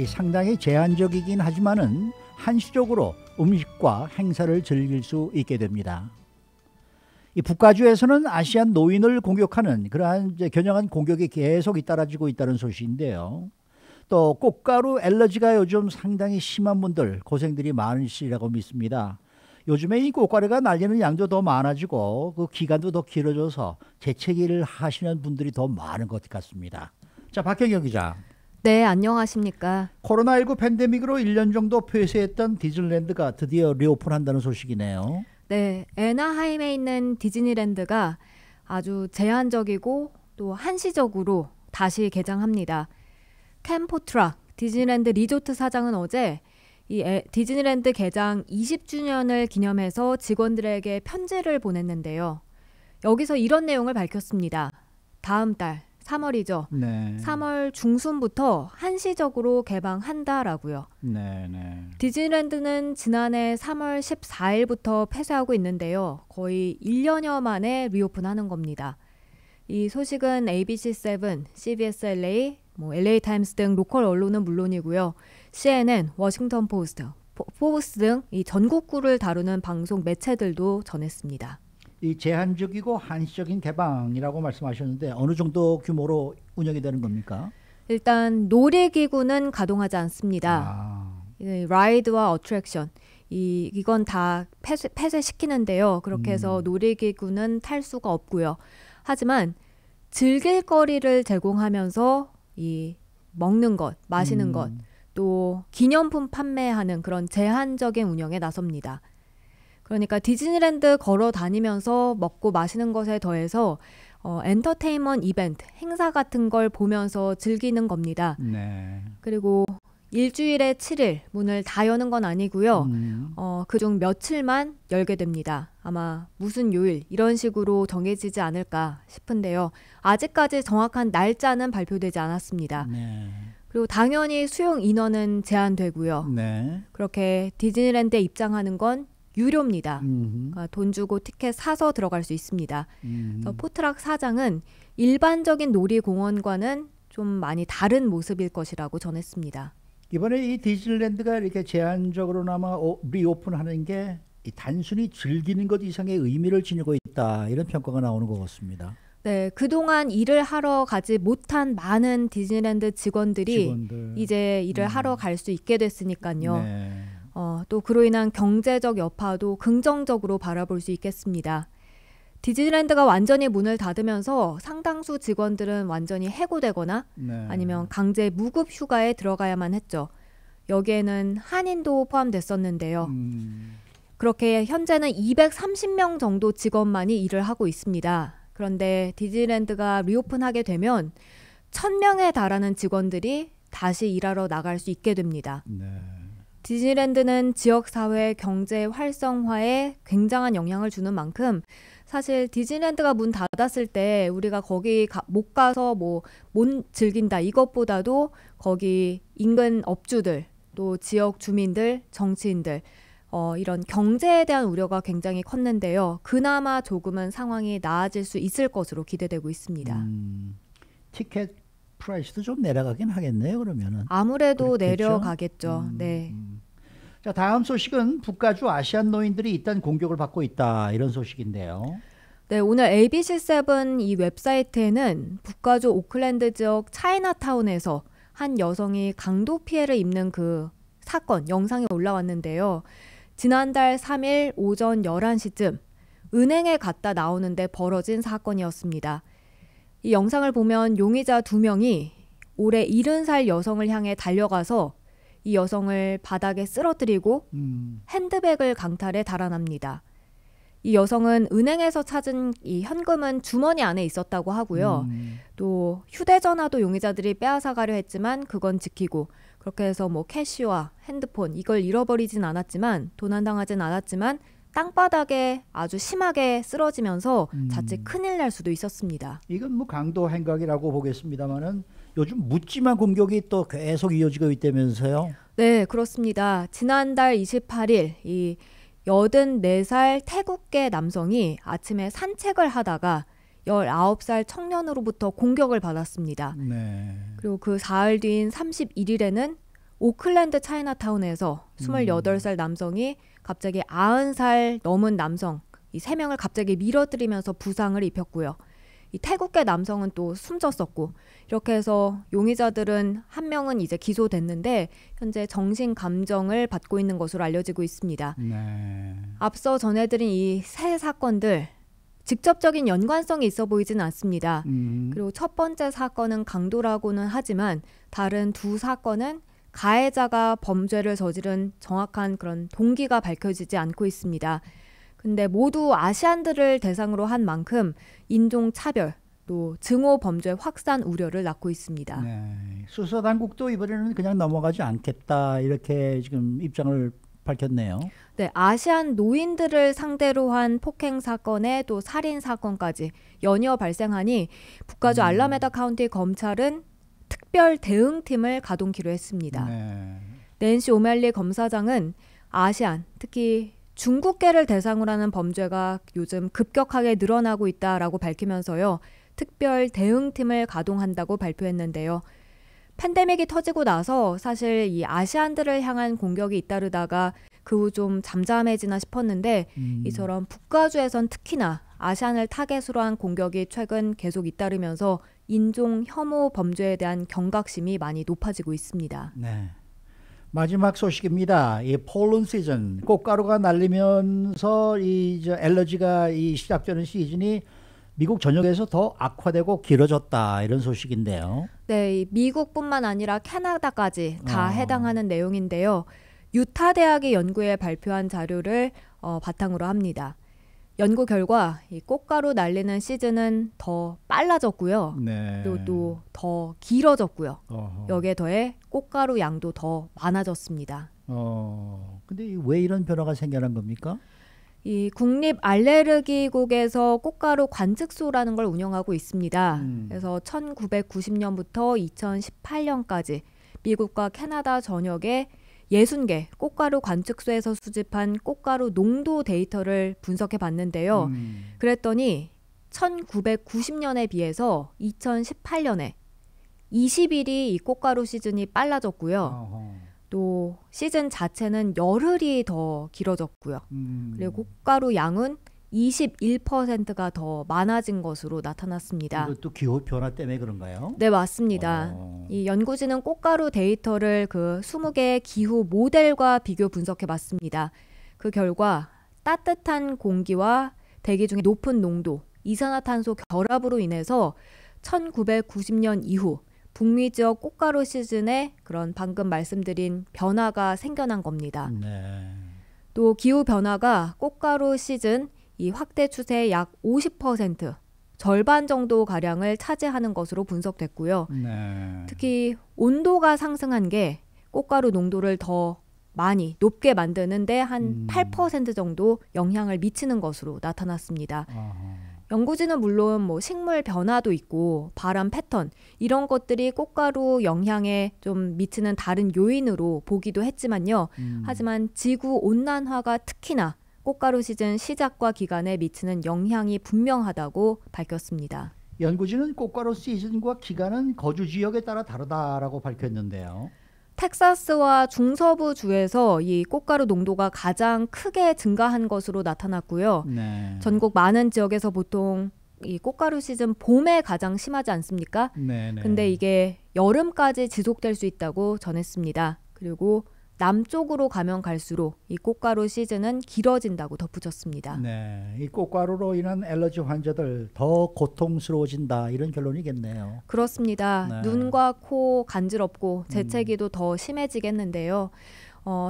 상당히 제한적이긴 하지만은 한시적으로 음식과 행사를 즐길 수 있게 됩니다. 이 북가주에서는 아시안 노인을 공격하는 그러한 겨냥한 공격이 계속 잇따라지고 있다는 소식인데요. 또 꽃가루 알러지가 요즘 상당히 심한 분들 고생들이 많으시리라고 믿습니다. 요즘에 이 꽃가루가 날리는 양도 더 많아지고 그 기간도 더 길어져서 재채기를 하시는 분들이 더 많은 것 같습니다. 자, 박경영 기자. 네, 안녕하십니까. 코로나19 팬데믹으로 1년 정도 폐쇄했던 디즈니랜드가 드디어 리오픈한다는 소식이네요. 네, 애나하임에 있는 디즈니랜드가 아주 제한적이고 또 한시적으로 다시 개장합니다. 켄 포트락 디즈니랜드 리조트 사장은 어제 이 디즈니랜드 개장 20주년을 기념해서 직원들에게 편지를 보냈는데요. 여기서 이런 내용을 밝혔습니다. 다음 달 3월이죠. 네. 3월 중순부터 한시적으로 개방한다라고요. 네. 디즈니랜드는 지난해 3월 14일부터 폐쇄하고 있는데요. 거의 1년여 만에 리오픈하는 겁니다. 이 소식은 ABC7, CBS LA, LA 타임스 등 로컬 언론은 물론이고요. CNN, 워싱턴 포스트, 포브스 등 이 전국구를 다루는 방송 매체들도 전했습니다. 이 제한적이고 한시적인 개방이라고 말씀하셨는데 어느 정도 규모로 운영이 되는 겁니까? 일단 놀이기구는 가동하지 않습니다. 라이드와 어트랙션 이건 다 폐쇄시키는데요. 그렇게 해서 놀이기구는 탈 수가 없고요. 하지만 즐길 거리를 제공하면서 이 먹는 것, 마시는 것, 또 기념품 판매하는 그런 제한적인 운영에 나섭니다. 그러니까 디즈니랜드 걸어 다니면서 먹고 마시는 것에 더해서 엔터테인먼트 이벤트, 행사 같은 걸 보면서 즐기는 겁니다. 네. 그리고 일주일에 7일 문을 다 여는 건 아니고요. 그중 며칠만 열게 됩니다. 아마 무슨 요일 이런 식으로 정해지지 않을까 싶은데요. 아직까지 정확한 날짜는 발표되지 않았습니다. 네. 그리고 당연히 수용 인원은 제한되고요. 네. 그렇게 디즈니랜드에 입장하는 건 유료입니다. 그러니까 돈 주고 티켓 사서 들어갈 수 있습니다. 그래서 포트락 사장은 일반적인 놀이공원과는 좀 많이 다른 모습일 것이라고 전했습니다. 이번에 이 디즈니랜드가 이렇게 제한적으로나마 리오픈하는 게 단순히 즐기는 것 이상의 의미를 지니고 있다 이런 평가가 나오는 것 같습니다. 네, 그동안 일을 하러 가지 못한 많은 디즈니랜드 직원들이 이제 일을 하러 갈 수 있게 됐으니까요. 네. 또 그로 인한 경제적 여파도 긍정적으로 바라볼 수 있겠습니다. 디즈니랜드가 완전히 문을 닫으면서 상당수 직원들은 완전히 해고되거나 아니면 강제 무급 휴가에 들어가야만 했죠. 여기에는 한인도 포함됐었는데요. 그렇게 현재는 230명 정도 직원만이 일을 하고 있습니다. 그런데 디즈니랜드가 리오픈하게 되면 1000명에 달하는 직원들이 다시 일하러 나갈 수 있게 됩니다. 네. 디즈니랜드는 지역사회 경제 활성화에 굉장한 영향을 주는 만큼 사실 디즈니랜드가 문 닫았을 때 우리가 거기 못 가서 못 즐긴다 이것보다도 거기 인근 업주들 또 지역 주민들 정치인들 이런 경제에 대한 우려가 굉장히 컸는데요. 그나마 조금은 상황이 나아질 수 있을 것으로 기대되고 있습니다. 티켓 프라이스도 좀 내려가긴 하겠네요. 그러면은 아무래도 그렇겠죠? 내려가겠죠. 네. 자, 다음 소식은 북가주 아시안 노인들이 일단 공격을 받고 있다 이런 소식인데요. 네, 오늘 ABC7 이 웹사이트에는 북가주 오클랜드 지역 차이나타운에서 한 여성이 강도 피해를 입는 그 사건 영상이 올라왔는데요. 지난달 3일 오전 11시쯤 은행에 갔다 나오는데 벌어진 사건이었습니다. 이 영상을 보면 용의자 2명이 올해 70살 여성을 향해 달려가서 이 여성을 바닥에 쓰러뜨리고 핸드백을 강탈해 달아납니다. 이 여성은 은행에서 찾은 이 현금은 주머니 안에 있었다고 하고요. 또 휴대전화도 용의자들이 빼앗아가려 했지만 그건 지키고 그렇게 해서 캐시와 핸드폰 이걸 잃어버리진 않았지만 도난당하진 않았지만 땅바닥에 아주 심하게 쓰러지면서 자칫 큰일 날 수도 있었습니다. 이건 강도 행각이라고 보겠습니다만은 요즘 묻지마 공격이 또 계속 이어지고 있다면서요? 네, 그렇습니다. 지난달 28일 이 84살 태국계 남성이 아침에 산책을 하다가 19살 청년으로부터 공격을 받았습니다. 네. 그리고 그 사흘 뒤인 31일에는 오클랜드 차이나타운에서 28살 남성이 갑자기 90살 넘은 남성 이 3명을 갑자기 밀어뜨리면서 부상을 입혔고요. 이 태국계 남성은 또 숨졌었고 이렇게 해서 용의자들은 한 명은 이제 기소됐는데 현재 정신 감정을 받고 있는 것으로 알려지고 있습니다. 네. 앞서 전해드린 이 세 사건들 직접적인 연관성이 있어 보이지는 않습니다. 그리고 첫 번째 사건은 강도라고는 하지만 다른 두 사건은 가해자가 범죄를 저지른 정확한 그런 동기가 밝혀지지 않고 있습니다. 근데 모두 아시안들을 대상으로 한 만큼 인종차별 또 증오 범죄 확산 우려를 낳고 있습니다. 네. 수사 당국도 이번에는 그냥 넘어가지 않겠다 이렇게 지금 입장을 밝혔네요. 네, 아시안 노인들을 상대로 한 폭행 사건에 또 살인 사건까지 연이어 발생하니 북가주 알라메다 카운티 검찰은 특별 대응팀을 가동키로 했습니다. 네. 낸시 오멜리 검사장은 아시안, 특히 중국계를 대상으로 하는 범죄가 요즘 급격하게 늘어나고 있다라고 밝히면서요. 특별 대응팀을 가동한다고 발표했는데요. 팬데믹이 터지고 나서 사실 이 아시안들을 향한 공격이 잇따르다가 그 후 좀 잠잠해지나 싶었는데 이처럼 북가주에선 특히나 아시안을 타겟으로 한 공격이 최근 계속 잇따르면서 인종 혐오 범죄에 대한 경각심이 많이 높아지고 있습니다. 네. 마지막 소식입니다. 이 폴른 시즌, 꽃가루가 날리면서 엘러지가 시작되는 시즌이 미국 전역에서 더 악화되고 길어졌다 이런 소식인데요. 네, 미국뿐만 아니라 캐나다까지 다 해당하는 내용인데요. 유타 대학의 연구에 발표한 자료를 바탕으로 합니다. 연구 결과 이 꽃가루 날리는 시즌은 더 빨라졌고요. 네. 그리고 또 더 길어졌고요. 어허. 여기에 더해 꽃가루 양도 더 많아졌습니다. 근데 왜 이런 변화가 생겨난 겁니까? 이 국립 알레르기국에서 꽃가루 관측소라는 걸 운영하고 있습니다. 그래서 1990년부터 2018년까지 미국과 캐나다 전역에 60개 꽃가루 관측소에서 수집한 꽃가루 농도 데이터를 분석해 봤는데요. 그랬더니 1990년에 비해서 2018년에 20일이 이 꽃가루 시즌이 빨라졌고요. 어허. 또 시즌 자체는 열흘이 더 길어졌고요. 그리고 꽃가루 양은 21%가 더 많아진 것으로 나타났습니다. 이것도 기후 변화 때문에 그런가요? 네, 맞습니다. 이 연구진은 꽃가루 데이터를 그 20개의 기후 모델과 비교 분석해 봤습니다. 그 결과 따뜻한 공기와 대기 중에 높은 농도, 이산화탄소 결합으로 인해서 1990년 이후 북미 지역 꽃가루 시즌에 그런 방금 말씀드린 변화가 생겨난 겁니다. 네. 또 기후 변화가 꽃가루 시즌 이 확대 추세의 약 50% 절반 정도 가량을 차지하는 것으로 분석됐고요. 네. 특히 온도가 상승한 게 꽃가루 농도를 더 많이 높게 만드는데 한 8% 정도 영향을 미치는 것으로 나타났습니다. 어허. 연구진은 물론 뭐 식물 변화도 있고 바람 패턴 이런 것들이 꽃가루 영향에 좀 미치는 다른 요인으로 보기도 했지만요. 하지만 지구 온난화가 특히나 꽃가루 시즌 시작과 기간에 미치는 영향이 분명하다고 밝혔습니다. 연구진은 꽃가루 시즌과 기간은 거주 지역에 따라 다르다라고 밝혔는데요. 텍사스와 중서부 주에서 이 꽃가루 농도가 가장 크게 증가한 것으로 나타났고요. 네. 전국 많은 지역에서 보통 이 꽃가루 시즌 봄에 가장 심하지 않습니까? 네. 근데 이게 여름까지 지속될 수 있다고 전했습니다. 그리고 남쪽으로 가면 갈수록 이 꽃가루 시즌은 길어진다고 덧붙였습니다. 네. 이 꽃가루로 인한 알러지 환자들 더 고통스러워진다 이런 결론이겠네요. 그렇습니다. 네. 눈과 코 간지럽고 재채기도 더 심해지겠는데요.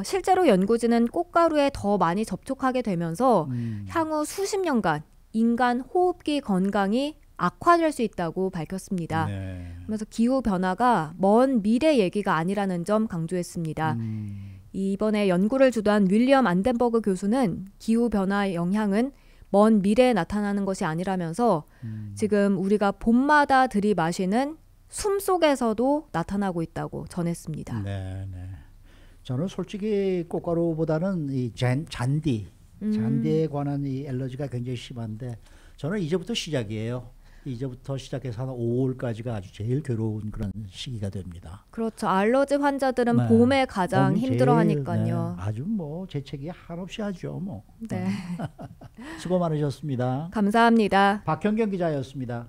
실제로 연구진은 꽃가루에 더 많이 접촉하게 되면서 향후 수십 년간 인간 호흡기 건강이 악화될 수 있다고 밝혔습니다. 네. 그래서 기후 변화가 먼 미래 얘기가 아니라는 점 강조했습니다. 이번에 연구를 주도한 윌리엄 안덴버그 교수는 기후 변화의 영향은 먼 미래에 나타나는 것이 아니라면서 지금 우리가 봄마다 들이마시는 숨 속에서도 나타나고 있다고 전했습니다. 네. 저는 솔직히 꽃가루보다는 이 잔디에 관한 이 알러지가 굉장히 심한데 저는 이제부터 시작이에요. 이제부터 시작해서 한 5월까지가 아주 제일 괴로운 그런 시기가 됩니다. 그렇죠. 알러지 환자들은 네. 봄에 가장 봄이 제일, 힘들어하니까요. 네, 아주 뭐 재채기 한없이 하죠. 뭐. 네. 수고 많으셨습니다. 감사합니다. 박현경 기자였습니다.